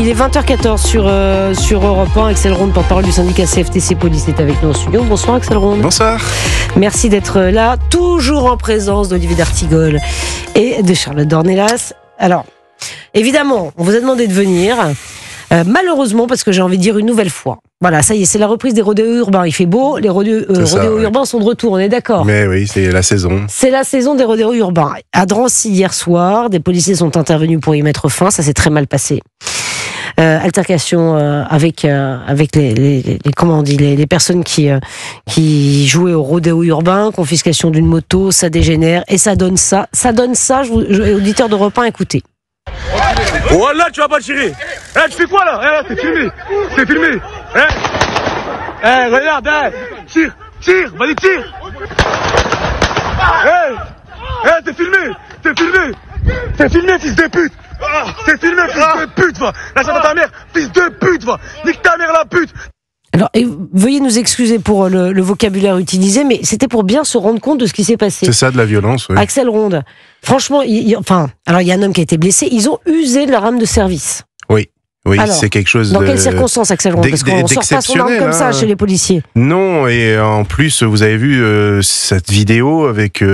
Il est 20h14 sur Europe 1. Axel Ronde, porte-parole du syndicat CFTC Police, est avec nous en studio. Bonsoir Axel Ronde. Bonsoir. Merci d'être là, toujours en présence d'Olivier d'Artigol et de Charlotte Dornelas. Alors, évidemment, on vous a demandé de venir. Malheureusement, parce que j'ai envie de dire une nouvelle fois. Voilà, ça y est, c'est la reprise des rodéos urbains. Il fait beau, les rodéos urbains sont de retour, on est d'accord? Mais oui, c'est la saison. C'est la saison des rodéos urbains. À Drancy, hier soir, des policiers sont intervenus pour y mettre fin. Ça s'est très mal passé. Altercation avec les personnes qui jouaient au rodéo urbain, confiscation d'une moto, ça dégénère et ça donne ça. Auditeur d'Europe 1, écoutez. Oh là, tu vas pas tirer. Tu fais quoi là? T'es filmé. Regarde, tire, vas-y, tire. T'es filmé, fils de pute. T'es filmé, fils de pute, va. Là, ça va ta mère, fils de pute, va. Nique ta mère, la pute. Alors, veuillez nous excuser pour le vocabulaire utilisé, mais c'était pour bien se rendre compte de ce qui s'est passé. C'est ça, de la violence, oui. Axel Ronde, franchement, il y a un homme qui a été blessé, ils ont usé de leur arme de service. Oui, alors, c'est quelque chose dans quelles circonstances, Axel Ronde? Parce qu'on ne sort pas son arme comme ça chez les policiers. Non, et en plus, vous avez vu cette vidéo avec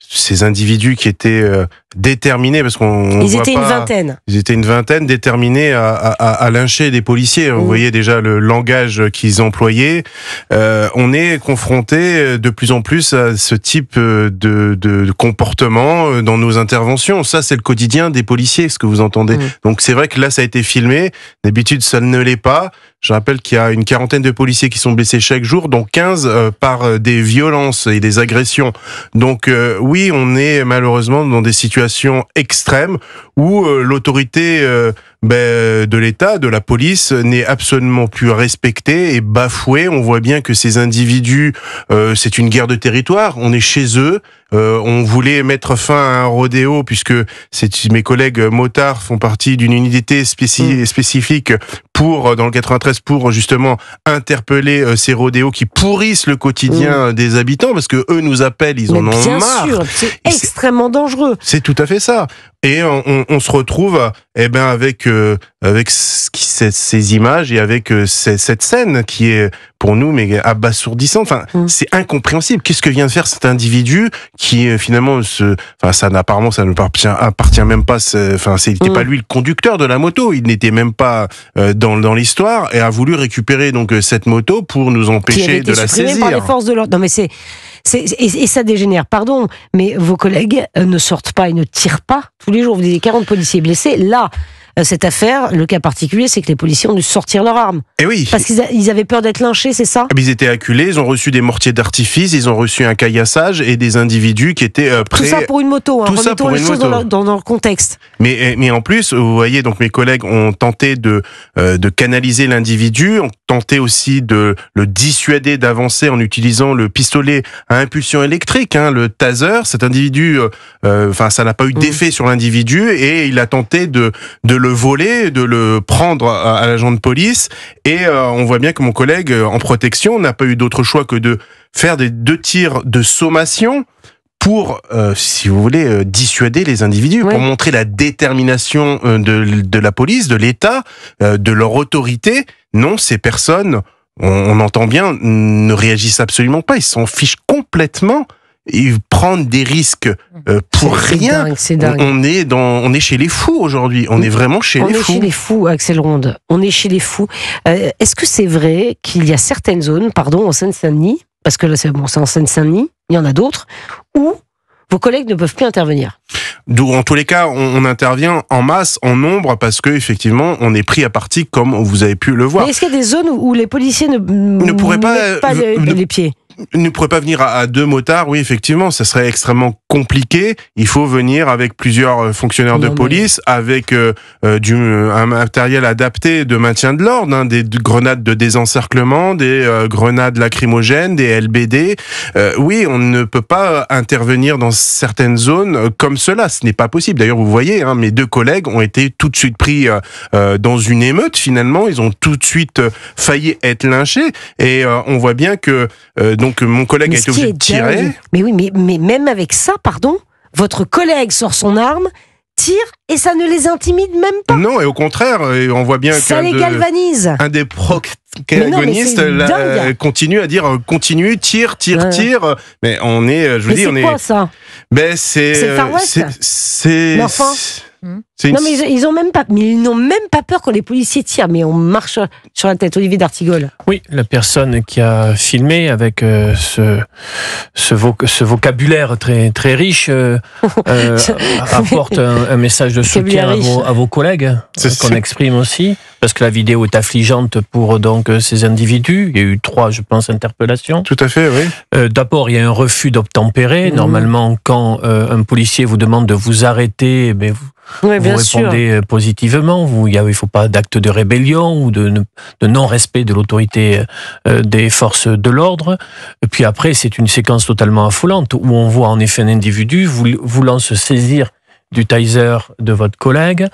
ces individus qui étaient déterminés, parce qu'on Ils étaient une vingtaine. Ils étaient une vingtaine déterminés à lyncher des policiers. Vous voyez déjà le langage qu'ils employaient. On est confronté de plus en plus à ce type de comportement dans nos interventions. Ça, c'est le quotidien des policiers, ce que vous entendez. Donc c'est vrai que là, ça a été filmé. D'habitude, ça ne l'est pas. Je rappelle qu'il y a une quarantaine de policiers qui sont blessés chaque jour, dont 15 par des violences et des agressions. Donc oui, on est malheureusement dans des situations extrêmes où l'autorité de l'État, de la police, n'est absolument plus respectée et bafouée. On voit bien que ces individus, c'est une guerre de territoire. On est chez eux. On voulait mettre fin à un rodéo puisque mes collègues motards font partie d'une unité spécifique dans le 93 pour justement interpeller ces rodéos qui pourrissent le quotidien des habitants, parce que eux nous appellent, ils en ont bien marre. Sûr, c'est extrêmement dangereux. C'est tout à fait ça. Et on se retrouve avec ces images et avec cette scène qui est pour nous abasourdissante. C'est incompréhensible. Qu'est-ce que vient de faire cet individu qui finalement ça ne appartient même pas. C'était pas lui le conducteur de la moto. Il n'était même pas dans l'histoire et a voulu récupérer donc cette moto pour nous empêcher de la saisir. Par les forces de l'ordre. Non mais et ça dégénère, pardon, mais vos collègues ne sortent pas et ne tirent pas tous les jours. Vous dites 40 policiers blessés. Là, cette affaire, le cas particulier, c'est que les policiers ont dû sortir leurs armes. Et oui. Parce qu'ils avaient peur d'être lynchés, c'est ça? Ils étaient acculés, ils ont reçu des mortiers d'artifice, ils ont reçu un caillassage et des individus qui étaient prêts... Tout ça pour une moto, Tout ça pour les une choses moto. dans leur contexte. Mais en plus, vous voyez, donc mes collègues ont tenté de canaliser l'individu, ont tenté aussi de le dissuader d'avancer en utilisant le pistolet à impulsion électrique, le taser. Cet individu, ça n'a pas eu d'effet sur l'individu et il a tenté de le voler, de le prendre à l'agent de police. Et on voit bien que mon collègue, en protection, n'a pas eu d'autre choix que de faire des 2 tirs de sommation pour, si vous voulez, dissuader les individus, pour montrer la détermination de la police, de l'État, de leur autorité. Non, ces personnes, on entend bien, ne réagissent absolument pas. Ils s'en fichent complètement. Ils prennent des risques pour rien. C'est dingue. On est chez les fous aujourd'hui. On est vraiment chez les fous. On est chez les fous, Axel Ronde. On est chez les fous. Est-ce que c'est vrai qu'il y a certaines zones, en Seine-Saint-Denis, parce que là c'est en Seine-Saint-Denis, il y en a d'autres, où vos collègues ne peuvent plus intervenir? En tous les cas, on intervient en masse, en nombre, parce que effectivement, on est pris à partie, comme vous avez pu le voir. Mais est-ce qu'il y a des zones où les policiers ne pourraient pas les pieds? ne pourrait pas venir à deux motards, oui, effectivement, ça serait extrêmement compliqué. Il faut venir avec plusieurs fonctionnaires de police, avec un matériel adapté de maintien de l'ordre, des grenades de désencerclement, des grenades lacrymogènes, des LBD. Oui, on ne peut pas intervenir dans certaines zones comme cela. Ce n'est pas possible. D'ailleurs, vous voyez, mes deux collègues ont été tout de suite pris dans une émeute, finalement. Ils ont tout de suite failli être lynchés. Et on voit bien que donc mon collègue a été obligé de tirer. Mais oui, mais même avec ça, pardon, votre collègue sort son arme tirent et ça ne les intimide même pas. Non, et au contraire, on voit bien ça les galvanise. Un des protagonistes continue à dire continue, tire. Mais on est, je vous dis, on est. C'est quoi ça? Ben c'est le Far West. C'est. Non mais ils ont même pas, peur quand les policiers tirent. Mais on marche sur la tête. Olivier d'Artigol. Oui, la personne qui a filmé avec ce vocabulaire très très riche apporte un message de soutien à vos collègues qu'on exprime aussi, parce que la vidéo est affligeante pour donc ces individus. Il y a eu 3, je pense, interpellations. Tout à fait, oui. D'abord, il y a un refus d'obtempérer. Normalement, quand un policier vous demande de vous arrêter, vous répondez positivement. Il ne faut pas d'acte de rébellion ou de non-respect de l'autorité des forces de l'ordre. Et puis après, c'est une séquence totalement affolante où on voit en effet un individu voulant se saisir du taser de votre collègue.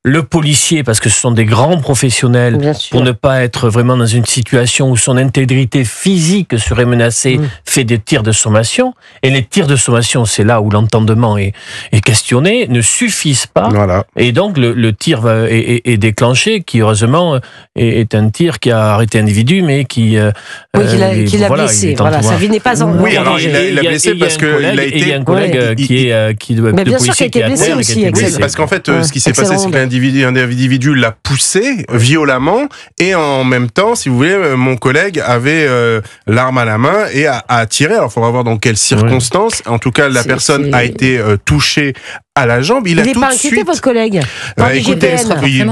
Le policier, parce que ce sont des grands professionnels, pour ne pas être vraiment dans une situation où son intégrité physique serait menacée, fait des tirs de sommation. Et les tirs de sommation, c'est là où l'entendement est questionné, ne suffisent pas. Voilà. Et donc le tir est déclenché, qui heureusement est un tir qui a arrêté l'individu, mais qui l'a blessé. Voilà, sa vie n'est pas en danger. Oui, alors il l'a blessé parce qu'il a été. Il y a un collègue qui doit être bien sûr, qui a été blessé aussi. Oui, parce qu'en fait, ce qui s'est passé, c'est que un individu l'a poussé violemment, et en même temps, si vous voulez, mon collègue avait l'arme à la main et a tiré. Alors, il faudra voir dans quelles circonstances. En tout cas, la personne a été touchée à la jambe. Il a n'est tout pas de inquiété, suite. votre collègue. Écoutez, il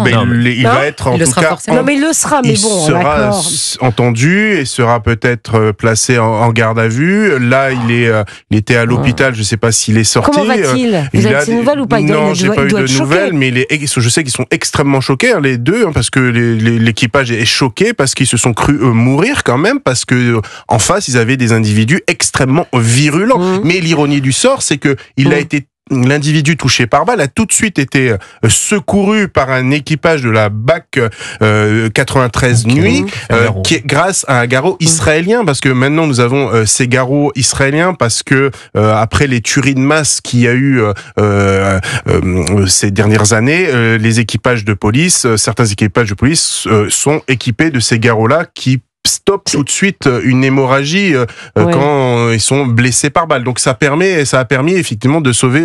va être en tout cas. Non, mais il le sera. Mais bon, il sera entendu et sera peut-être placé en garde à vue. Là, il était à l'hôpital. Je ne sais pas s'il est sorti. Comment va-t-il? Vous avez des nouvelles ou pas? Non, j'ai pas eu de nouvelles, mais je sais qu'ils sont extrêmement choqués, les deux, parce que l'équipage est choqué, parce qu'ils se sont crus mourir quand même, parce que en face, ils avaient des individus extrêmement virulents. Mais l'ironie du sort, c'est que l'individu touché par balle a tout de suite été secouru par un équipage de la BAC 93 nuit, qui est grâce à un garrot israélien, parce que maintenant nous avons ces garrots israéliens, parce que après les tueries de masse qu'il y a eu ces dernières années, les équipages de police, certains équipages de police sont équipés de ces garrots-là qui stoppe tout de suite une hémorragie quand ils sont blessés par balle. Donc ça a permis effectivement de sauver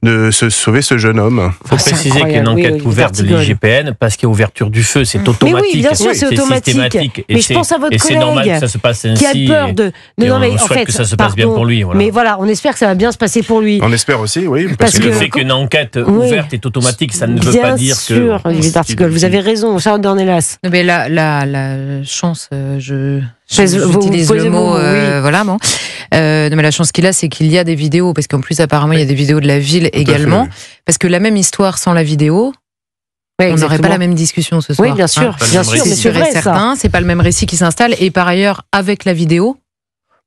ce jeune homme. Il faut préciser qu'il y a une enquête ouverte de l'IGPN, parce qu'il y a ouverture du feu, c'est automatique. Mais oui, bien sûr, c'est automatique. Mais je pense à votre collègue, c'est normal que ça se passe ainsi, qui a peur de. On souhaite que ça se passe bien pour lui. Voilà. Mais voilà, on espère que ça va bien se passer pour lui. On espère aussi, oui. Parce que le fait qu'une enquête ouverte est automatique, ça ne veut pas dire que. Bien sûr, Olivier d'Artigol, vous avez raison, Charlotte Dornelas. Mais la chance, j'utilise le mot, voilà, bon. Non, mais la chance qu'il a, c'est qu'il y a des vidéos, parce qu'en plus, apparemment, il y a des vidéos de la ville également. Parce que la même histoire sans la vidéo, on n'aurait pas la même discussion ce soir. Oui, bien sûr, mais c'est vrai, certain. C'est pas le même récit qui s'installe. Et par ailleurs, avec la vidéo,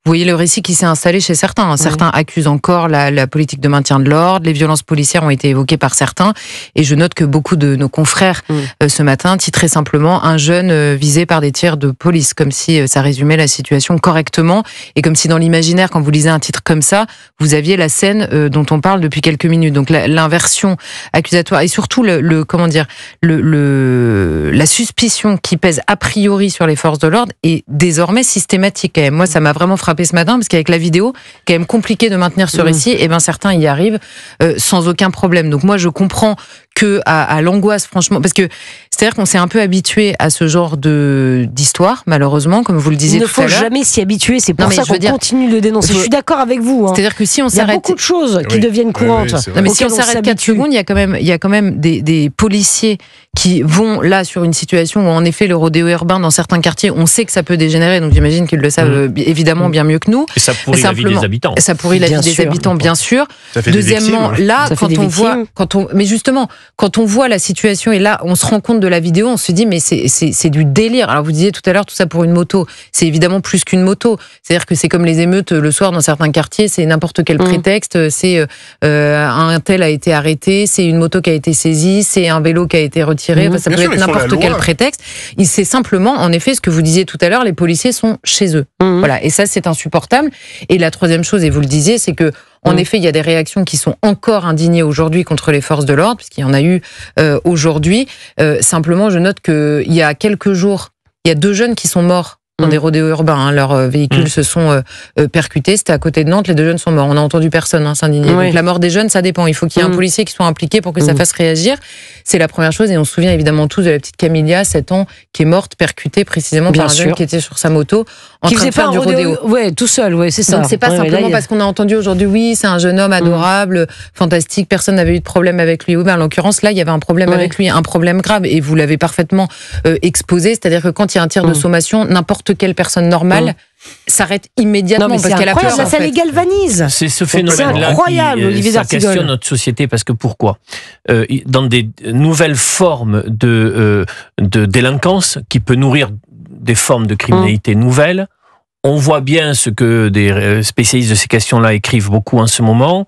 vous voyez le récit qui s'est installé chez certains. Certains accusent encore la politique de maintien de l'ordre. Les violences policières ont été évoquées par certains. Et je note que beaucoup de nos confrères, ce matin, titraient simplement un jeune visé par des tirs de police, comme si ça résumait la situation correctement. Et comme si dans l'imaginaire, quand vous lisez un titre comme ça, vous aviez la scène dont on parle depuis quelques minutes. Donc l'inversion accusatoire et surtout la suspicion qui pèse a priori sur les forces de l'ordre est désormais systématique. Et moi, ça m'a vraiment frappé ce matin, parce qu'avec la vidéo, quand même compliqué de maintenir ce récit, et ben certains y arrivent sans aucun problème. Donc moi, je comprends que à l'angoisse, franchement, parce que c'est-à-dire qu'on s'est un peu habitué à ce genre d'histoire, malheureusement, comme vous le disiez tout à l'heure. Il ne faut jamais s'y habituer, c'est pour ça qu'on continue de le dénoncer. Je suis d'accord avec vous. C'est-à-dire que si on s'arrête... Il y a beaucoup de choses qui deviennent courantes. Non, mais si on s'arrête 4 secondes, il y a quand même des policiers qui vont là sur une situation où en effet le rodéo urbain dans certains quartiers, on sait que ça peut dégénérer, donc j'imagine qu'ils le savent évidemment bien mieux que nous. Et ça pourrit la vie des habitants. Ça pourrit la vie des habitants, bien sûr. Deuxièmement, là, mais justement, quand on voit la situation et là, on se rend compte de la vidéo, on se dit mais c'est du délire. Alors vous disiez tout à l'heure tout ça pour une moto, c'est évidemment plus qu'une moto. C'est-à-dire que c'est comme les émeutes le soir dans certains quartiers, c'est n'importe quel prétexte, c'est un tel a été arrêté, c'est une moto qui a été saisie, c'est un vélo qui a été retiré, ça peut être n'importe quel prétexte. C'est simplement, en effet, ce que vous disiez tout à l'heure, les policiers sont chez eux. Voilà, et ça c'est insupportable. Et la troisième chose, et vous le disiez, c'est que En effet, il y a des réactions qui sont encore indignées aujourd'hui contre les forces de l'ordre, puisqu'il y en a eu aujourd'hui. Simplement, je note qu'il y a quelques jours, il y a 2 jeunes qui sont morts dans des rodéos urbains. Leurs véhicules se sont percutés. C'était à côté de Nantes. Les 2 jeunes sont morts. On n'a entendu personne s'indigner. Donc la mort des jeunes, ça dépend. Il faut qu'il y ait un policier qui soit impliqué pour que ça fasse réagir. C'est la première chose. Et on se souvient évidemment tous de la petite Camilia, 7 ans, qui est morte, percutée précisément par un jeune qui était sur sa moto en train de faire du rodéo. Ouais, tout seul, c'est ça. Donc c'est pas simplement parce qu'on a entendu aujourd'hui, oui, c'est un jeune homme adorable, fantastique, personne n'avait eu de problème avec lui. En l'occurrence, là, il y avait un problème avec lui, un problème grave. Et vous l'avez parfaitement exposé. C'est-à-dire que quand il y a un tir de sommation, n'importe quelle personne normale s'arrête immédiatement parce qu'elle a peur. Ça les galvanise. C'est ce phénomène-là qui questionne notre société, parce que pourquoi dans des nouvelles formes de délinquance qui peut nourrir des formes de criminalité nouvelles, on voit bien ce que des spécialistes de ces questions-là écrivent beaucoup en ce moment.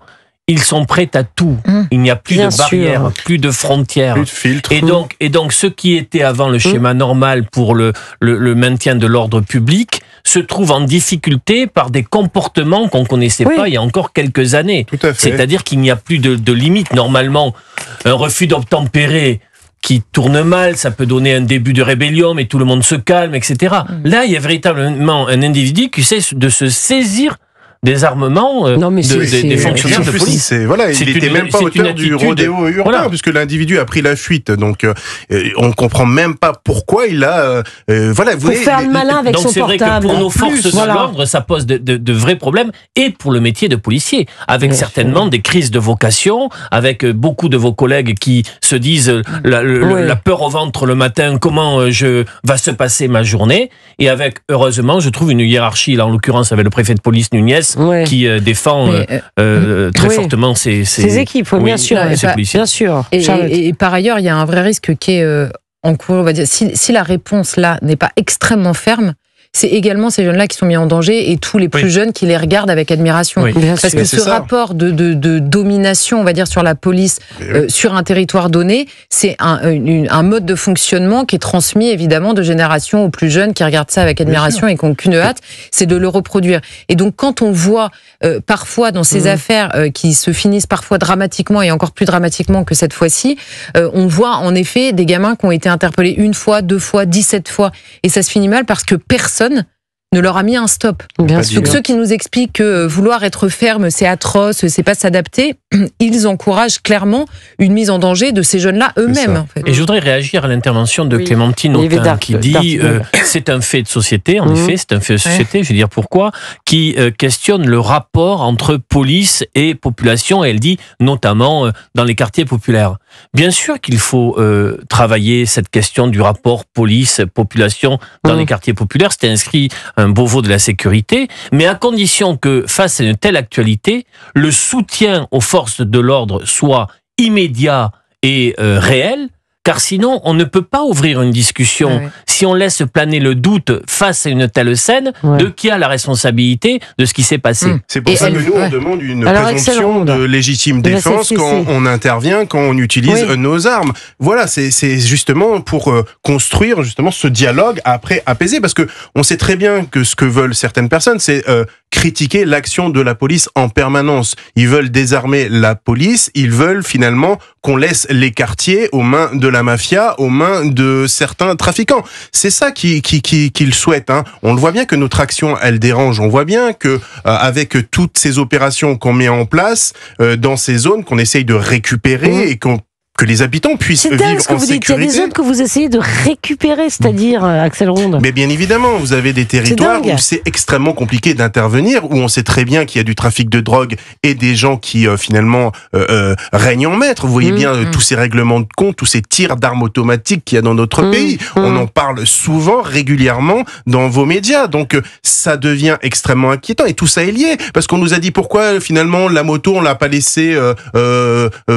Ils sont prêts à tout. Il n'y a plus de barrières, plus de frontières. Plus de filtres. Et donc, ce qui était avant le schéma normal pour le maintien de l'ordre public se trouve en difficulté par des comportements qu'on ne connaissait pas il y a encore quelques années. Tout à fait. C'est-à-dire qu'il n'y a plus de limite. Normalement, un refus d'obtempérer qui tourne mal, ça peut donner un début de rébellion, mais tout le monde se calme, etc. Là, il y a véritablement un individu qui essaie de se saisir des armements des fonctionnaires de police. Il n'était même pas auteur du rodéo urbain, puisque l'individu a pris la fuite. Donc, on ne comprend même pas pourquoi il a... pour faire le malin avec son portable. Donc, c'est vrai que pour nos forces de l'ordre, ça pose de vrais problèmes, et pour le métier de policier, avec certainement des crises de vocation, avec beaucoup de vos collègues qui se disent la peur au ventre le matin, comment va se passer ma journée, et avec, heureusement, je trouve une hiérarchie, là en l'occurrence avec le préfet de police Nunez, qui défend très fortement ses équipes, bien sûr. Bien sûr. Et par ailleurs, il y a un vrai risque qui est en cours, on va dire, si la réponse là n'est pas extrêmement ferme, c'est également ces jeunes-là qui sont mis en danger et tous les plus jeunes qui les regardent avec admiration. Parce que ce rapport de domination, on va dire, sur la police, sur un territoire donné, c'est un mode de fonctionnement qui est transmis évidemment de génération aux plus jeunes qui regardent ça avec admiration et qui n'ont qu'une hâte, c'est de le reproduire. Et donc quand on voit parfois dans ces affaires qui se finissent parfois dramatiquement et encore plus dramatiquement que cette fois-ci, on voit en effet des gamins qui ont été interpellés 1 fois, 2 fois, 17 fois. Et ça se finit mal parce que personne ne leur a mis un stop. Donc ceux qui nous expliquent que vouloir être ferme, c'est atroce, c'est pas s'adapter, ils encouragent clairement une mise en danger de ces jeunes-là eux-mêmes. En fait. Et je voudrais réagir à l'intervention de Clémentine Autain qui dit c'est un fait de société, en effet, c'est un fait de société, je vais dire pourquoi, qui questionne le rapport entre police et population, et elle dit notamment dans les quartiers populaires. Bien sûr qu'il faut travailler cette question du rapport police-population dans les quartiers populaires, c'est inscrit un Beauvau de la sécurité, mais à condition que, face à une telle actualité, le soutien aux forces de l'ordre soit immédiat et réel, car sinon, on ne peut pas ouvrir une discussion si on laisse planer le doute face à une telle scène de qui a la responsabilité de ce qui s'est passé. C'est pour ça que nous, on demande une présomption de légitime défense quand on intervient, quand on utilise nos armes. Voilà, c'est justement pour construire justement ce dialogue après apaisé, parce que on sait très bien que ce que veulent certaines personnes, c'est critiquer l'action de la police en permanence. Ils veulent désarmer la police, ils veulent finalement qu'on laisse les quartiers aux mains de la mafia, aux mains de certains trafiquants. C'est ça qu'ils souhaitent. On le voit bien que notre action, elle dérange. On voit bien que avec toutes ces opérations qu'on met en place dans ces zones, qu'on essaye de récupérer et que les habitants puissent vivre en sécurité. Il y a des zones que vous essayez de récupérer, c'est-à-dire, Axel Ronde. Mais bien évidemment, vous avez des territoires où c'est extrêmement compliqué d'intervenir, où on sait très bien qu'il y a du trafic de drogue et des gens qui finalement règnent en maître. Vous voyez bien tous ces règlements de compte, tous ces tirs d'armes automatiques qu'il y a dans notre pays. On en parle souvent, régulièrement dans vos médias. Donc ça devient extrêmement inquiétant. Et tout ça est lié, parce qu'on nous a dit pourquoi finalement la moto, on l'a pas laissé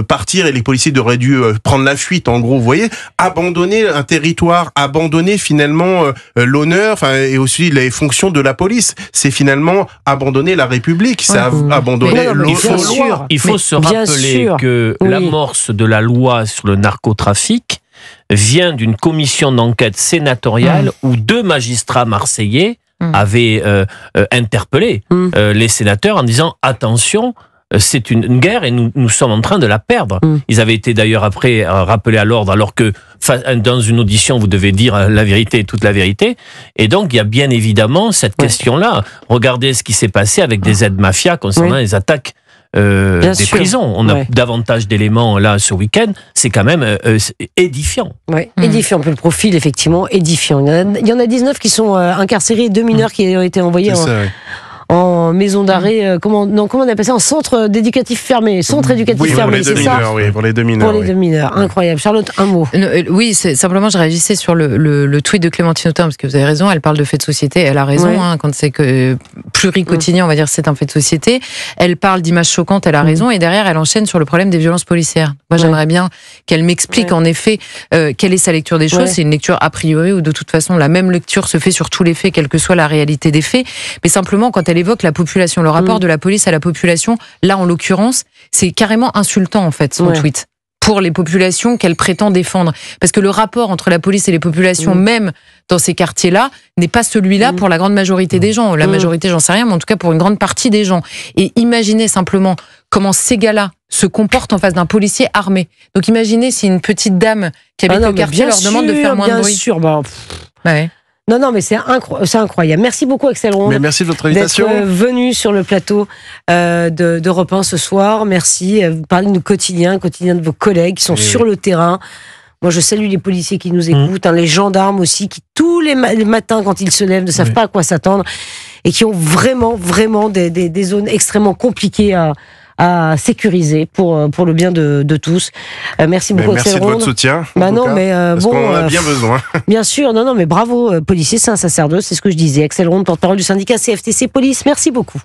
partir et les policiers devraient dû prendre la fuite, en gros, vous voyez, abandonner un territoire, abandonner finalement l'honneur, et aussi les fonctions de la police, c'est finalement abandonner la République, c'est abandonner l'autre. Il faut se rappeler que l'amorce de la loi sur le narcotrafic vient d'une commission d'enquête sénatoriale où 2 magistrats marseillais avaient interpellé les sénateurs en disant attention, c'est une guerre et nous sommes en train de la perdre. Ils avaient été d'ailleurs après rappelés à l'ordre, alors que dans une audition, vous devez dire la vérité et toute la vérité. Et donc, il y a bien évidemment cette question-là. Regardez ce qui s'est passé avec des aides mafias concernant les attaques des prisons. On a davantage d'éléments là ce week-end. C'est quand même édifiant. Oui, édifiant. Le profil, effectivement, édifiant. Il y en a 19 qui sont incarcérés, 2 mineurs qui ont été envoyés en maison d'arrêt, comment on appelle ça, en centre d'éducatif fermé, centre éducatif fermé, c'est ça ? Oui, pour les 2 mineurs. Pour les 2 mineurs, incroyable. Charlotte, un mot. Oui, simplement, je réagissais sur le tweet de Clémentine Autain, parce que vous avez raison, elle parle de fait de société, elle a raison, quand c'est que pluri-quotidien, on va dire, c'est un fait de société. Elle parle d'images choquantes, elle a raison, et derrière, elle enchaîne sur le problème des violences policières. Moi, j'aimerais bien qu'elle m'explique, en effet, quelle est sa lecture des choses. C'est une lecture a priori, où de toute façon, la même lecture se fait sur tous les faits, quelle que soit la réalité des faits. Mais simplement, quand elle évoque la population, le rapport de la police à la population, là, en l'occurrence, c'est carrément insultant, en fait, son tweet, pour les populations qu'elle prétend défendre. Parce que le rapport entre la police et les populations, même dans ces quartiers-là, n'est pas celui-là pour la grande majorité des gens. La majorité, j'en sais rien, mais en tout cas pour une grande partie des gens. Et imaginez simplement comment ces gars-là se comportent en face d'un policier armé. Donc imaginez si une petite dame qui habite le quartier leur demande de faire moins de bruit. Bien sûr, Non, mais c'est incroyable. Merci beaucoup, Axel Ronde. Mais merci de votre invitation. D'être venu sur le plateau d'Europe 1 ce soir. Merci. Vous parlez de nos quotidiens de vos collègues qui sont sur le terrain. Moi, je salue les policiers qui nous écoutent, les gendarmes aussi, qui tous les matins, quand ils se lèvent, ne savent pas à quoi s'attendre et qui ont vraiment des zones extrêmement compliquées à sécuriser pour le bien de tous. Merci beaucoup, Axel Ronde. Merci de votre soutien. Parce qu'on en a bien besoin. Bien sûr, mais bravo, policier, c'est un sacerdoce, c'est ce que je disais. Axel Ronde, porte-parole du syndicat CFTC Police. Merci beaucoup.